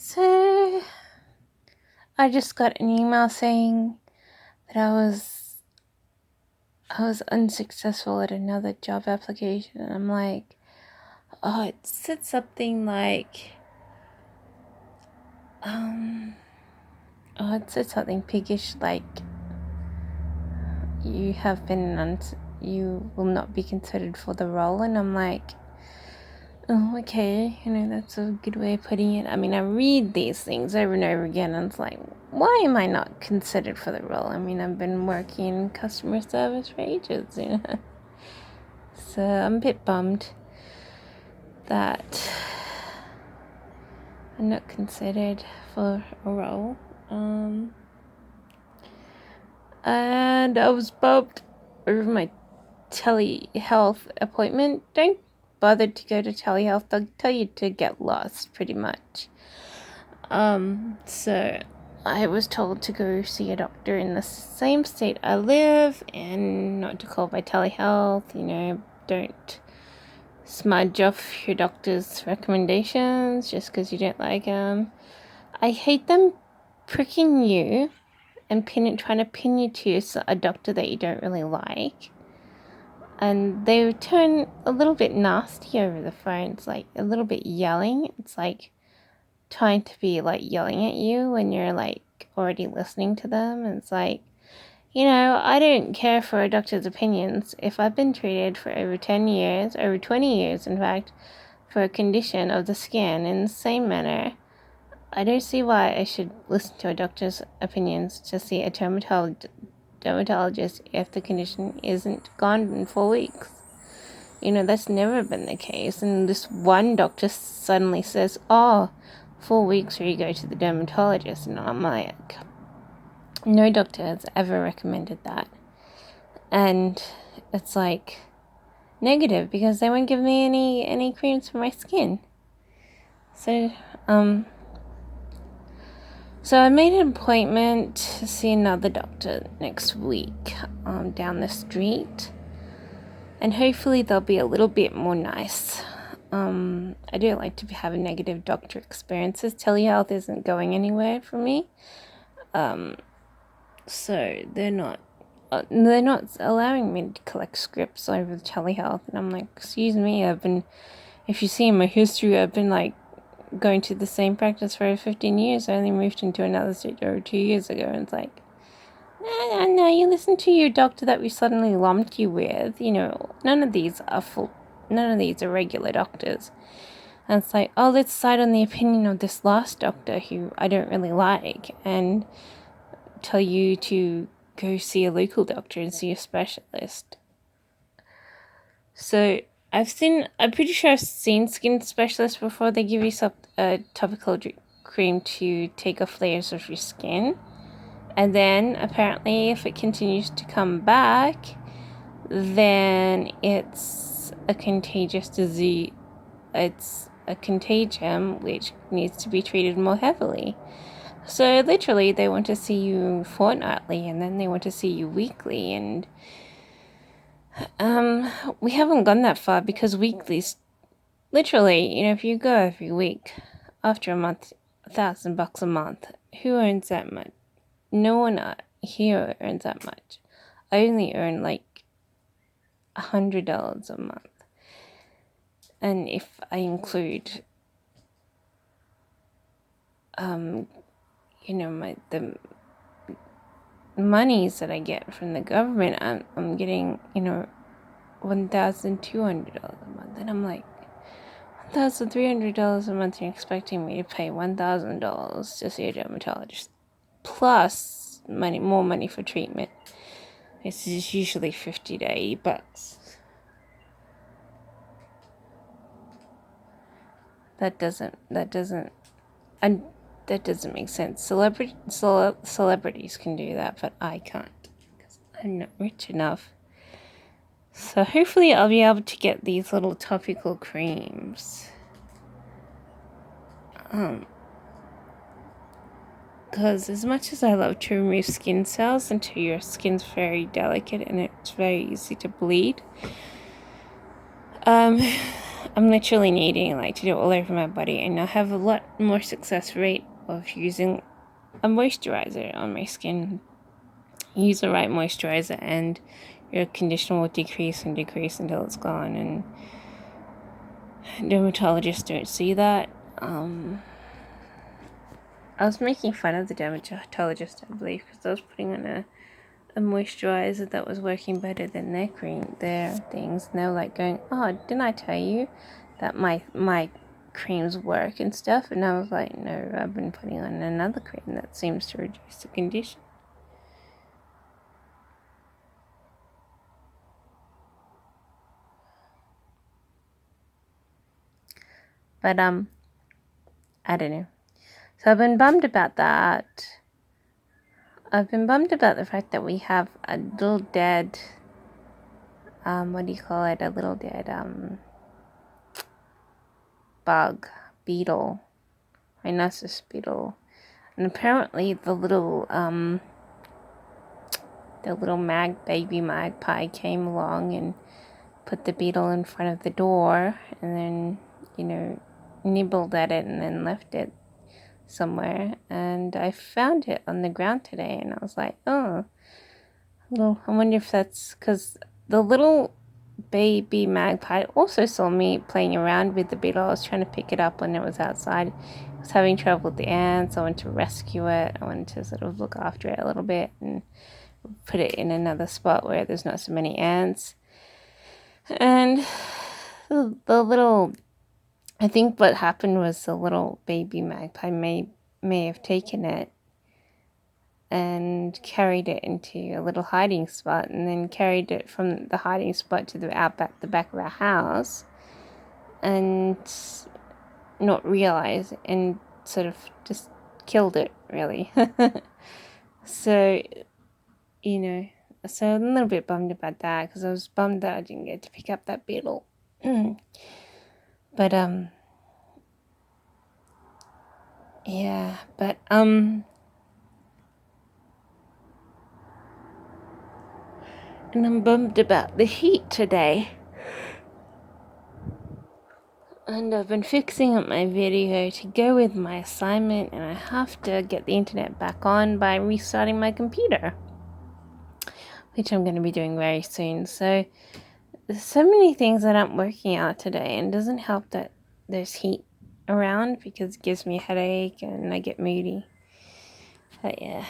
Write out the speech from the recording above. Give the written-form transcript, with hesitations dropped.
So I just got an email saying that I was unsuccessful at another job application, and I'm like, oh, it said something like, it said something piggish like you will not be considered for the role, and I'm like, oh, okay, that's a good way of putting it. I mean, I read these things over and over again, and it's like, why am I not considered for the role? I mean, I've been working in customer service for ages, So I'm a bit bummed that I'm not considered for a role. And I was bummed over my telehealth appointment. Don't bother to go to telehealth. They'll tell you to get lost, pretty much. So I was told to go see a doctor in the same state I live and not to call by telehealth. Don't smudge off your doctor's recommendations just because you don't like them. I hate them pricking you and trying to pin you to a doctor that you don't really like. And they turn a little bit nasty over the phone. It's like a little bit yelling. It's like trying to be like yelling at you when you're like already listening to them. And it's like, I don't care for a doctor's opinions. If I've been treated for over 10 years, over 20 years, in fact, for a condition of the skin in the same manner, I don't see why I should listen to a doctor's opinions to see a dermatologist if the condition isn't gone in 4 weeks. That's never been the case. And this one doctor suddenly says, 4 weeks where you go to the dermatologist. And I'm like, no doctor has ever recommended that. And it's like negative because they won't give me any creams for my skin. So I made an appointment to see another doctor next week down the street. And hopefully they'll be a little bit more nice. I don't like to have negative doctor experiences. Telehealth isn't going anywhere for me. So they're not allowing me to collect scripts over the telehealth. And I'm like, excuse me, if you see in my history, I've been like going to the same practice for 15 years. I only moved into another state over 2 years ago. And it's like, no, you listen to your doctor that we suddenly lumped you with. None of these are regular doctors. And it's like, let's side on the opinion of this last doctor who I don't really like and tell you to go see a local doctor and see a specialist. So I'm pretty sure I've seen skin specialists before. They give you a topical cream to take off layers of your skin. And then apparently if it continues to come back, then it's a contagious disease. It's a contagion which needs to be treated more heavily. So literally they want to see you fortnightly and then they want to see you weekly. And we haven't gone that far because weekly's literally, if you go every week, after a month, $1,000 a month, who earns that much? No one here earns that much. I only earn like $100 a month. And if I include, the monies that I get from the government, I'm getting, $1,200 a month. And I'm like, $1,300 a month, you're expecting me to pay $1,000 to see a dermatologist. Plus more money for treatment. It's usually $50 to $80. That doesn't make sense. Celebrities can do that, but I can't because I'm not rich enough. So hopefully I'll be able to get these little topical creams. Because as much as I love to remove skin cells until your skin's very delicate and it's very easy to bleed, I'm literally needing like to do it all over my body, and I have a lot more success rate of using a moisturizer on my skin. Use the right moisturizer and your conditioner will decrease and decrease until it's gone, and dermatologists don't see that. I was making fun of the dermatologist, I believe, because I was putting on a moisturizer that was working better than their cream, their things, and they were like going, "Oh, didn't I tell you that my creams work and stuff?" And I was like, "No, I've been putting on another cream that seems to reduce the condition." But I don't know. So I've been bummed about that. I've been bummed about the fact that we have a little dead, what do you call it? A little dead bug, beetle, rhinoceros beetle, and apparently the little baby magpie came along and put the beetle in front of the door, and then nibbled at it and then left it somewhere. And I found it on the ground today, and I was like, oh, well, I wonder if that's because the little baby magpie also saw me playing around with the beetle. I was trying to pick it up when it was outside. I was having trouble with the ants. I wanted to rescue it. I wanted to sort of look after it a little bit and put it in another spot where there's not so many ants. And the little, I think what happened was the little baby magpie may have taken it and carried it into a little hiding spot, and then carried it from the hiding spot to the back of our house, and not realize, and sort of just killed it, really. So, so I'm a little bit bummed about that, because I was bummed that I didn't get to pick up that beetle. But yeah, but and I'm bummed about the heat today. And I've been fixing up my video to go with my assignment, and I have to get the internet back on by restarting my computer, which I'm going to be doing very soon. So there's so many things that aren't working out today, and it doesn't help that there's heat around, because it gives me a headache and I get moody. But yeah.